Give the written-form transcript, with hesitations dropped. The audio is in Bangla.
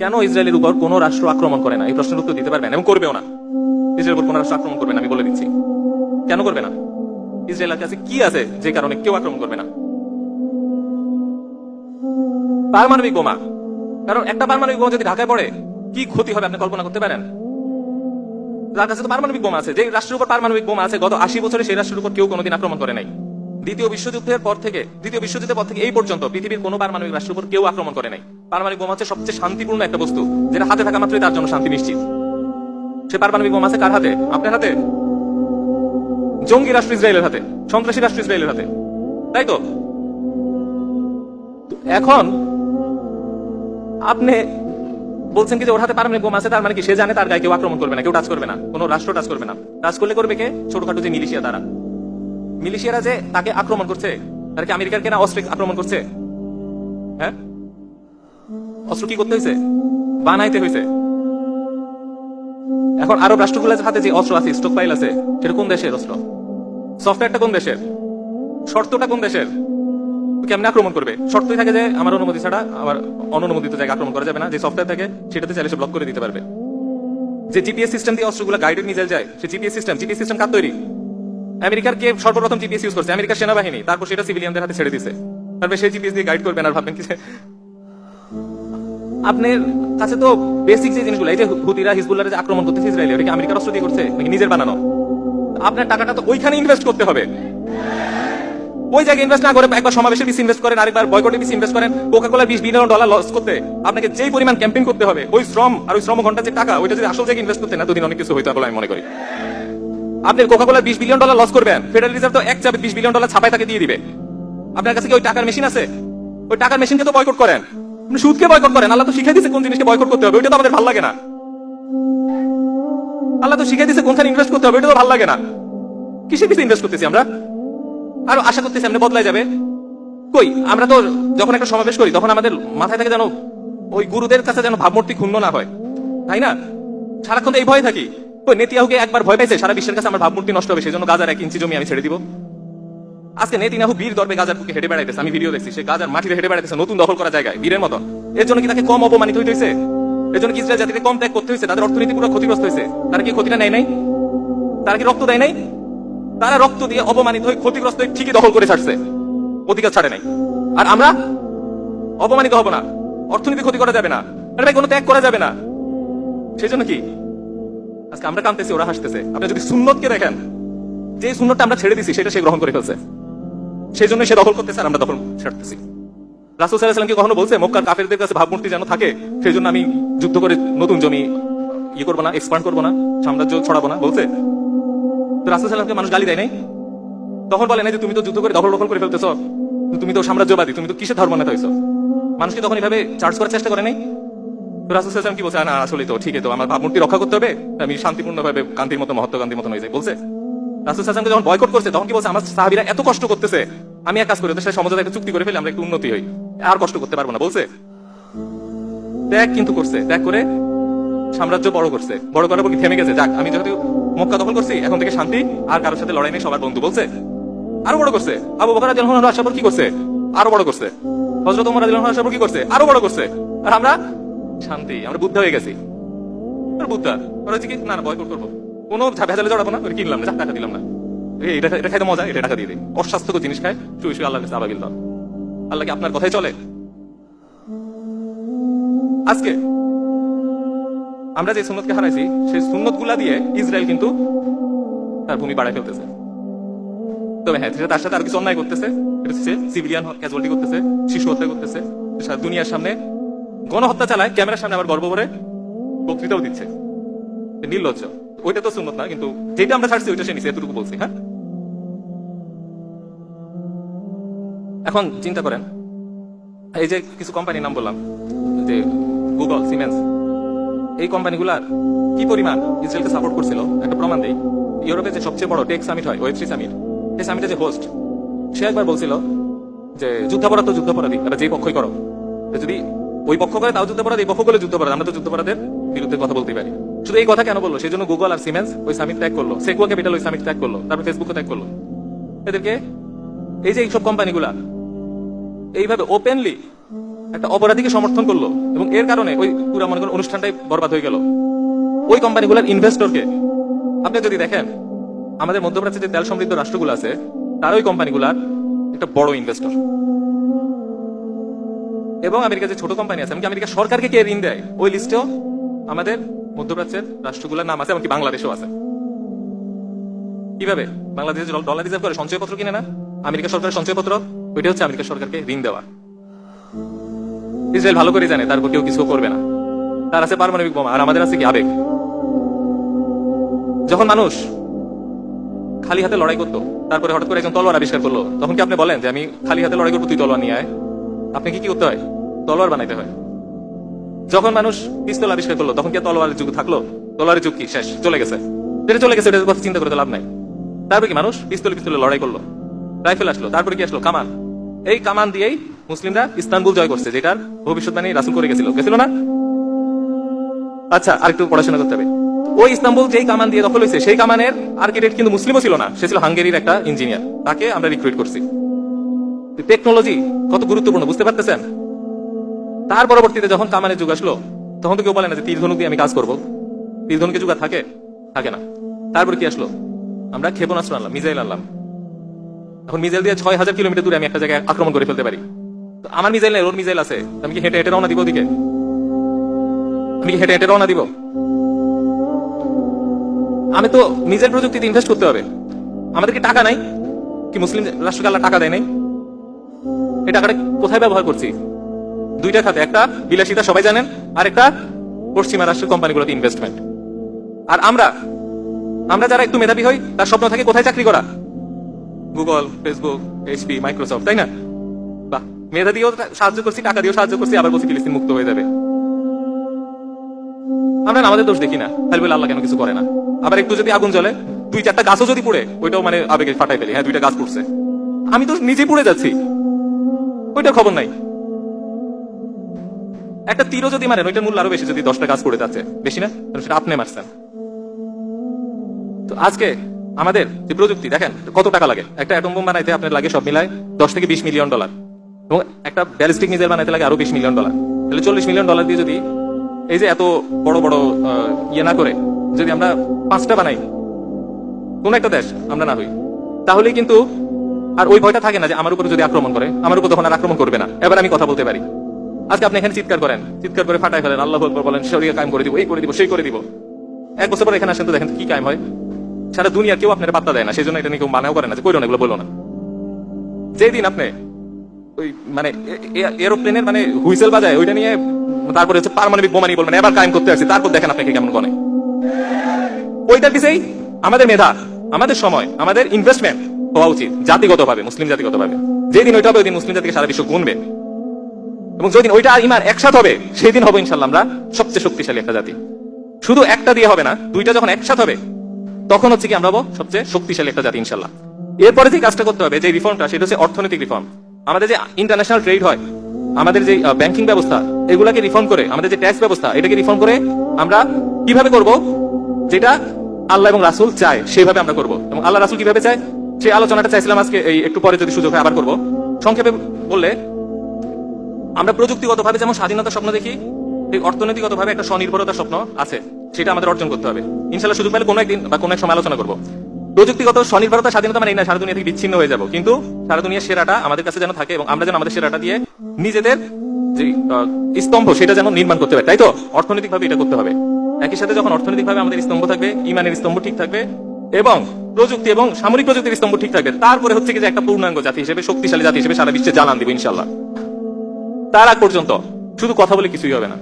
কেন ইসরায়েলের উপর কোন রাষ্ট্র আক্রমণ করে না? এই প্রশ্নের উত্তর দিতে পারবেন, এবং করবেও না। ইসরায়েলের উপর কোন রাষ্ট্র আক্রমণ করবে না, আমি বলে দিচ্ছি কেন করবে না। ইসরায়েলের কাছে কি আছে যে কারণে কেউ আক্রমণ করবে না? পারমাণবিক বোমা। কারণ একটা পারমাণবিক বোমা যদি ঢাকায় পড়ে কি ক্ষতি হবে আপনি কল্পনা করতে পারেন? যার কাছে তো পারমাণবিক বোমা আছে, যে রাষ্ট্রের উপর পারমাণবিক বোমা আছে, গত 80 বছরে সেই রাষ্ট্রের উপর কেউ কোনোদিন আক্রমণ করে নাই। দ্বিতীয় বিশ্বযুদ্ধের পর থেকে এই পর্যন্ত পৃথিবীর কোনো পারমাণবিক রাষ্ট্রের উপর কেউ আক্রমণ করে নাই। পারমাণবিক বোমা হচ্ছে সবচেয়ে শান্তিপূর্ণ একটা বস্তু, যেটা হাতে থাকা মাত্রই তার জন্য শান্তি নিশ্চিত। সে পারমাণবিক বোমা আছে কার হাতে? আপনার হাতে। জঙ্গি রাষ্ট্র ইসরায়েলের হাতে, সন্ত্রাসী রাষ্ট্র ইসরায়েলের হাতে, তাই তো? এখন আপনি বলছেন কি যে ওর হাতে পারমাণবিক বোমা আছে, তার মানে কি সে জানে তার গায়ে কেউ আক্রমণ করবে না, কেউ টাচ করবে না, কোনো রাষ্ট্র টাচ করবে না। টাচ করলে করবে কে? ছোটখাটো যে মিলিশিয়া, তারা। মিলিশিয়ারা যে তাকে আক্রমণ করছে, তারা কি আমেরিকার কেনা অস্ত্র আক্রমণ করছে? হ্যাঁ, অস্ত্র কি করতে হয়েছে? বানাইতে হয়েছে। এখন আরব রাষ্ট্রগুলোর হাতে যে অস্ত্র আছে, স্টক পাইল আছে, সেটা কোন দেশের অস্ত্র? সফটওয়্যারটা কোন দেশের? শর্তটা কোন দেশের? কেমনে আক্রমণ করবে? শর্তই থাকে যে আমার অনুমতি ছাড়া আমার অননুমোদিত জায়গায় আক্রমণ করা যাবে না। যে সফটওয়্যার থাকে সেটাতে চাইলে সে ব্লক করে দিতে পারবে। যে জিপিএস সিস্টেম দিয়ে অস্ত্রগুলো গাইডেড মিসাইল যায়, সে জিপিএস সিস্টেম কার তৈরি? আমেরিকার কে সর্বপ্রথম জিপিএস ইউজ করছে? আমেরিকার সেনাবাহিনী। তারপর সেটা সিভিলিয়ানদের হাতে ছেড়ে দিছে। তারপরে সেই জিপিএস দিয়ে গাইড করবেন আর ভাববেন কি আপনার কাছে তো বেসিক যে জিনিসগুলো, এই যে হুতিরা হিজবুল্লাহর যে আক্রমণ করতেছে ইসরায়েল, এটা কি আমেরিকার অস্ত্র দিয়ে করছে নাকি নিজের বানানো? আপনার টাকাটা তো ওইখানে ইনভেস্ট করতে হবে। ওই জায়গায় ইনভেস্ট না করে একবার সমাবেশের পিছিয়ে ইনভেস্ট করেন, আরেকবার বয়কটের পিছিয়ে ইনভেস্ট করেন। কোকা-কোলা $20 বিলিয়ন লস করতে আপনাকে যেই পরিমাণ ক্যাম্পেইন করতে হবে, ওই শ্রম আর ওই শ্রম ঘন্টা যে টাকা, ওইটা যদি আসল জায়গায় ইনভেস্ট করতেন এতদিন অনেক কিছু হইতো বলে আমি মনে করি। আপনি কোকা-কোলা $20 বিলিয়ন লস করবেন, ফেডারেল রিজার্ভ তো এক চাপে $20 বিলিয়ন ছাপায় তাকে দিয়ে দিবে। আপনার কাছে কি ওই টাকার মেশিন আছে? ওই টাকার মেশিনকে তো বয়কট করেন, আপনি সুদকে বয়কট করেন। আল্লাহ তো শিখাই দিচ্ছে কোন জিনিসকে বয়কট করতে হবে, ওইটা তো আমাদের ভালো লাগে না। আল্লাহ তো শিখাই দিচ্ছে কোনখানে ইনভেস্ট করতে হবে, ওইটা তো ভালো লাগে না। কিসের পিছিয়ে ইনভেস্ট করতেছি আমরা? আর আশা করতেছি আমরা বদলাই যাবে। কই, আমরা তো যখন একটা সমাবেশ করি তখন আমাদের মাথায় থাকে যেন ওই গুরুদের কাছে যেন ভাবমূর্তি ক্ষুণ্ণ না হয়, তাই না? সারাক্ষণ তো এই ভয় থাকি। ওই নেতিয়াহুকে একবার ভয় পাইছে, সারা বিশ্বের কাছে আমার ভাবমূর্তি নষ্ট হবে, সেই জন্য গাজার 1 ইঞ্চি জমি আমি ছেড়ে দিব। আজকে নেতিয়াহু বীর দর্বে গাজার বুকে হেঁটে বেড়াইতেছে, আমি ভিডিও দেখছি। সে গাজার মাটিতে হেঁটে বেড়াইতেছে নতুন দখল করা জায়গায়, বীরের মতন। এর জন্য কি তাকে কম অপমানিত হইতে হয়েছে? এর জন্য কি ইসরায়েল জাতিকে কম ত্যাগ করতে হয়েছে? তাদের অর্থনীতি পুরো ক্ষতিগ্রস্ত হয়েছে। তারা কি ক্ষতিটা নেয় নাই? তারা কি রক্ত দেয় নাই? তারা রক্ত দিয়ে অপমানিত হয়ে ক্ষতিগ্রস্ত হয়ে ঠিকই দখল করে ছাড়ছে, অধিকার ছাড়ে নাই। আর আমরা অপমানিত হব না, অর্থনীতি ক্ষতি করা যাবে না, আরে ভাই কোনো ত্যাগ করা যাবে না। সেই জন্য কি আজকে আমরা কাঁদতেছি, ওরা হাসতেছে। আপনি যদি সুন্নতকে দেখেন, যে সুন্নতটা আমরা ছেড়ে দিছি সেটা সে গ্রহণ করে ফেলছে, সেই জন্য সে দখল করতেছে আর আমরা দখল ছাড়তেছি। রাসূল সাল্লাল্লাহু আলাইহি ওয়াসাল্লাম কি কখনো বলছে মক্কার কাফেরদের কাছে ভাবমূর্তি যেন থাকে, সেই জন্য আমি যুদ্ধ করে নতুন জমি করবো না, এক্সপান্ড করবো না, সাম্রাজ্য ছড়াবো না? বলছে? তো রাসূল সাল্লাল্লাহু আলাইহি ওয়াসাল্লামকে মানুষ গালি দেয় নাই? তখন বলে নাই যে তুমি তো যুদ্ধ করে দখল করে ফেলতেছ, তুমি তো সাম্রাজ্যবাদী, তুমি তো কিসের ধর্মনেতা হইছো? মানুষকে তখন এইভাবে চার্জ করার চেষ্টা করে নাই? তো রাসূল সাল্লাল্লাহু আলাইহি ওয়াসাল্লাম কি বলছে? না আসলে তো ঠিকই, তো আমার ভাবমূর্তি রক্ষা করতে হবে, আমি শান্তিপূর্ণভাবে গান্ধীর মতো, মহাত্মা গান্ধীর মতো হয়ে যাই, বলছে? রাসূল সাল্লাল্লাহু আলাইহি ওয়াসাল্লামকে যখন বয়কট করছে তখন কি বলছে? আমার সাহাবীরা এত কষ্ট করতেছে, আমি এক কাজ করি, ওদের সাথে সমঝোতা একটা চুক্তি করে ফেলি, আমরা একটু উন্নতি হই, আর কষ্ট করতে পারবো না, বলছে? ত্যাগ কিন্তু করছে, ত্যাগ করে সাম্রাজ্য বড় করছে। বড় করার পর কি থেমে গেছে? যাক আমি যেহেতু মক্কা দখল করছি, এখন থেকে শান্তি, আর কারোর সাথে লড়াই নেই, সবার বন্ধু, বলছে? আরো বড় করছে। আবু বকর রাদিয়াল্লাহু আনহু আসার পর কি করছে? আরো বড় করছে। হযরত ওমর রাদিয়াল্লাহু আনহু আসার পর কি করছে? আরো বড় করছে। আর আমরা শান্তি, আমরা বুদ্ধ হয়ে গেছি। বুদ্ধা ওরা কি না বয়কট করবো, কোনো ভেজালে জড়াবো না, কিনলাম না, টাকা দিলাম না, এটা খাইতে মজা, এটা টাকা দিয়ে দিই, অস্বাস্থ্যকর জিনিস খায়, শুয়ে শুয়ে আল্লাহর কাছে আবাবিল দাও। আল্লাহ কি আপনার কথাই চলে? আজকে আমরা যে সুন্নতকে হারাইছি, সেই সুন্নত গুলা দিয়ে ইসরায়েল কিন্তু তার ভূমি বাড়ায় ফেলতেছে। তবে হ্যাঁ, তার সাথে আর কিছু অন্যায় করতেছে, এটা হচ্ছে সিভিলিয়ান ক্যাজুয়ালিটি করতেছে, শিশু হত্যা করতেছে, দুনিয়ার সামনে গণহত্যা চালায়, ক্যামেরার সামনে আবার গর্ব করে বক্তৃতাও দিচ্ছে, নির্লজ্জ। ওইটা তো সুন্নত না, কিন্তু যেটা আমরা ছাড়ছি ওইটা সে নিচে, এতটুকু বলছি। হ্যাঁ, এখন চিন্তা করেন, এই যে কিছু কোম্পানির নাম বললাম, যে গুগল, সিমেন্স, এই কোম্পানিগুলার কি পরিমাণ ইসরায়েলকে সাপোর্ট করছিল একটা প্রমাণ দেই। ইউরোপে যে সবচেয়ে বড় টেক সামিট হয়, ওয়েব3 সামিট, এই সামিটে যে হোস্ট, সে একবার বলছিল যে যুদ্ধাপরাধ তো যুদ্ধাপরাধী, এবার যে পক্ষই করো, যদি ওই পক্ষ করে তাও যুদ্ধাপরাধ, এই পক্ষ করলে যুদ্ধাপরাধ, আমরা তো যুদ্ধাপরাধের বিরুদ্ধে কথা বলতে পারি। শুধু এই কথা কেন বললো? সেই জন্য গুগল আর সিমেন্স ওই সামিট ত্যাগ করলো, সেকুয়া ক্যাপিটাল ওই সামিট ত্যাগ করলো, তারপর ফেসবুক ত্যাগ করলো। এদেরকে এই যে এইসব কোম্পানিগুলা এইভাবে ওপেনলি একটা অপরাধীকে সমর্থন করলো এবং এর কারণে ওই পুরো মনে করেন অনুষ্ঠানটাই বরবাদ হয়ে গেল। ওই কোম্পানিগুলোর ইনভেস্টরকে আপনি যদি দেখেন, আমাদের মধ্যপ্রাচ্যে যে তেল সমৃদ্ধ রাষ্ট্রগুলো আছে তার ওই কোম্পানিগুলার একটা বড় ইনভেস্টর। এবং আমেরিকা যে ছোট কোম্পানি আছে, এমনকি আমেরিকা সরকারকে কে ঋণ দেয় ওই লিস্টেও আমাদের মধ্যপ্রাচ্যের রাষ্ট্রগুলোর নাম আছে, এমনকি বাংলাদেশও আছে। কিভাবে? বাংলাদেশে ডলার রিজার্ভ করে সঞ্চয়পত্র কিনে না, আমেরিকা সরকারের সঞ্চয়পত্র, ওইটা হচ্ছে আমেরিকা সরকারকে ঋণ দেওয়া। ইসরায়েল ভালো করে জানে তারপর কেউ কিছু করবে না, তার আছে পারমাণবিক বোমা, আর আমাদের আছে কি আবেগ। যখন মানুষ খালি হাতে লড়াই করতো, তারপরে হঠাৎ করে একজন তলোয়ার আবিষ্কার করলো, তখন কি আপনি বলেন যে আমি খালি হাতে লড়াই করবো, তুই তলোয়ার নিয়ে আয়? আপনি কি করতে হয়? তলোয়ার বানাইতে হয়। যখন মানুষ পিস্তল আবিষ্কার করলো, তখন কি তলোয়ারের যুগ থাকলো? তলোয়ারের যুগ কি শেষ? চলে গেছে। যেটা চলে গেছে ওটার কথা চিন্তা করে তো লাভ নাই। তারপরে কি মানুষ পিস্তলে লড়াই করলো, রাইফেল আসলো, তারপরে কি আসলো? কামান। এই কামান দিয়েই মুসলিমরা ইস্তানবুল জয় করছে, যেটার ভবিষ্যৎবাণী রাসূল করে গেছিল না? আচ্ছা, আরেকটু পড়াশোনা করতে হবে। ওই ইস্তানবুল যেই কামান দিয়ে দখল হয়েছে, সেই কামানের আর্কিটেক্ট কিন্তু মুসলিমও ছিল না, সে ছিল হাঙ্গেরির একটা ইঞ্জিনিয়ার, তাকে আমরা রিক্রুট করছি। টেকনোলজি কত গুরুত্বপূর্ণ বুঝতে পারতেছেন? তার পরবর্তীতে যখন কামানের যুগ আসলো, তখন তো কেউ বলে না যে তীর ধনুক দিয়ে আমি কাজ করবো। তীর ধনুকের যুগ থাকে না। তারপরে কি আসলো? আমরা ক্ষেপণাস্ত্র আনলাম, মিসাইল আনলাম। এখন মিসাইল দিয়ে 6000 কিলোমিটার দূরে আমি একটা জায়গায় আক্রমণ করে ফেলতে পারি। তো আমার মিসাইল নেই, ওর মিসাইল আছে, আমি কি হেঁটে রওনা দিব ওদিকে? আমি কি হেঁটে রওনা দিব? আমি তো নিজের প্রযুক্তিতে ইনভেস্ট করতে হবে। আমাদের কি টাকা নাই? কি মুসলিম রাষ্ট্রকে আল্লাহ টাকা দেয় নাই? এই টাকাটা কোথায় ব্যবহার করছি? দুইটা খাতে, একটা বিলাসিতা সবাই জানেন, আর একটা পশ্চিমা রাষ্ট্রের কোম্পানিগুলোতে ইনভেস্টমেন্ট। আর আমরা যারা একটু মেধাবী হই, তার স্বপ্ন থাকে কোথায় চাকরি করা? গুগল, ফেসবুক, এইচপি, মাইক্রোসফট, তাই না? বাহ, মেধা দিয়েও সাহায্য করছি, টাকা দিয়েও সাহায্য করছি, আবার বলছি ফিলিস্তিন মুক্ত হয়ে যাবে। আমরা আমাদের দোষ দেখি না, খালি বলে আল্লাহ কেন কিছু করে না। আবার একটু যদি আগুন জ্বলে, 2-4টা গাছও যদি পুড়ে, ওইটাও মানে আবেগে ফাটাই ফেলি, হ্যাঁ 2টা গাছ পুড়ছে, আমি তো নিজেই পুড়ে যাচ্ছি, ওইটার খবর নাই। একটা তীরও যদি মারেন, ওইটার মূল্য আরো বেশি যদি 10টা গাছ পড়ে যাচ্ছে, বেশি না? সেটা আপনি মারছেন। তো আজকে আমাদের যে প্রযুক্তি দেখেন কত টাকা লাগে। একটা অ্যাটম বোম বানাইতে আপনার লাগে সব মিলায় 10 থেকে 20 মিলিয়ন ডলার, এবং একটা ব্যালিস্টিক মিসাইল বানাইতে লাগে আরো 20 মিলিয়ন ডলার। তাহলে 40 মিলিয়ন ডলার দিয়ে যদি এই যে এত বড় বড় ইয়ে না করে যদি আমরা 5টা বানাই, কোন একটা দেশ আমরা না হই, তাহলে কিন্তু আর ওই ভয়টা থাকে না যে আমার উপরে যদি আক্রমণ করে, আমার উপর তখন আর আক্রমণ করবে না। এবার আমি কথা বলতে পারি। আজকে আপনি এখানে চিৎকার করেন, চিৎকার করে ফাটাই ফেলেন, আল্লাহু আকবার বলেন, শরিয়া কায়েম করে দিব, এই করে দিব, সেই করে দিব। 1 বছর পরে এখানে আসেন তো দেখেন কি কায়েম হয়। সারা দুনিয়ার কেউ আপনার পাত্তা দেয় না, সেই জন্য এটা নিয়ে কেউ মানাও করে না যে কইরো না, এগুলো বলো না। যেদিন আপনি ওই মানে এরোপ্লেনের মানে হুইসেল বাজায়, ওইটা নিয়ে তারপরে হচ্ছে পারমাণবিক বোমা নিয়ে বলবেন এবার কায়েম করতে আসছি, তারপর দেখেন আপনাকে কেমন গনে। ওইটার পিছেই আমাদের মেধা, আমাদের সময়, আমাদের ইনভেস্টমেন্ট হওয়া উচিত জাতিগতভাবে, মুসলিম জাতিগতভাবে। যেদিন ওইটা হবে, ওই দিন মুসলিম জাতিকে সারা বিশ্ব গুনবে। এবং যেদিন ওইটা আর ইমান একসাথে হবে, সেই দিন হবে ইনশাল্লাহ আমরা সবচেয়ে শক্তিশালী একটা জাতি। শুধু একটা দিয়ে হবে না, 2টা যখন একসাথে হবে, তখন হচ্ছে কি আমরা হবো সবচেয়ে শক্তিশালী একটা জাতি ইনশাল্লাহ। এরপরে যে কাজটা করতে হবে, যে রিফর্মটা, সেটা হচ্ছে অর্থনৈতিক রিফর্ম। আমাদের যে ইন্টারন্যাশনাল ট্রেড হয়, আমাদের যে ব্যাংকিং ব্যবস্থা, এগুলাকে রিফর্ম করে, আমাদের যে ট্যাক্স ব্যবস্থা, এটাকে রিফর্ম করে আমরা কিভাবে করব, যেটা আল্লাহ এবং রাসূল চায় সেভাবে আমরা করব। এবং আল্লাহ রাসূল কিভাবে চায়, সেই আলোচনাটা চাইছিলাম আজকে, এই একটু পরে যদি সুযোগ হয় আবার করব। সংক্ষেপে বললে, আমরা প্রযুক্তিগতভাবে যেমন স্বাধীনতার স্বপ্ন দেখি, ঠিক অর্থনৈতিকগতভাবে একটা স্বনির্ভরতার স্বপ্ন আছে, সেটা আমাদের অর্জন করতে হবে ইনশাল্লাহ। সুযোগ পেলে কোনো একদিন বা কোনো এক সময় আলোচনা করবো। প্রযুক্তিগত স্বনির্ভরতা, স্বাধীনতা মানে এই না সারা দুনিয়া থেকে বিচ্ছিন্ন হয়ে যাবো, কিন্তু সারা দুনিয়ার সেরাটা আমাদের কাছে যেন থাকে, এবং আমরা যেন আমাদের সেরাটা দিয়ে নিজেদের যে স্তম্ভ, সেটা যেন নির্মাণ করতে পারি। তাই তো অর্থনৈতিক ভাবে এটা করতে হবে। একই সাথে যখন অর্থনৈতিক ভাবে আমাদের স্তম্ভ থাকবে, ইমানের স্তম্ভ ঠিক থাকবে, এবং প্রযুক্তি এবং সামরিক প্রযুক্তির স্তম্ভ ঠিক থাকবে, তারপরে হচ্ছে কি যে একটা পূর্ণাঙ্গ জাতি হিসেবে, শক্তিশালী জাতি হিসেবে সারা বিশ্বে জানান দিব ইনশাল্লাহ। তার আগ পর্যন্ত শুধু কথা বলে কিছুই হবে না।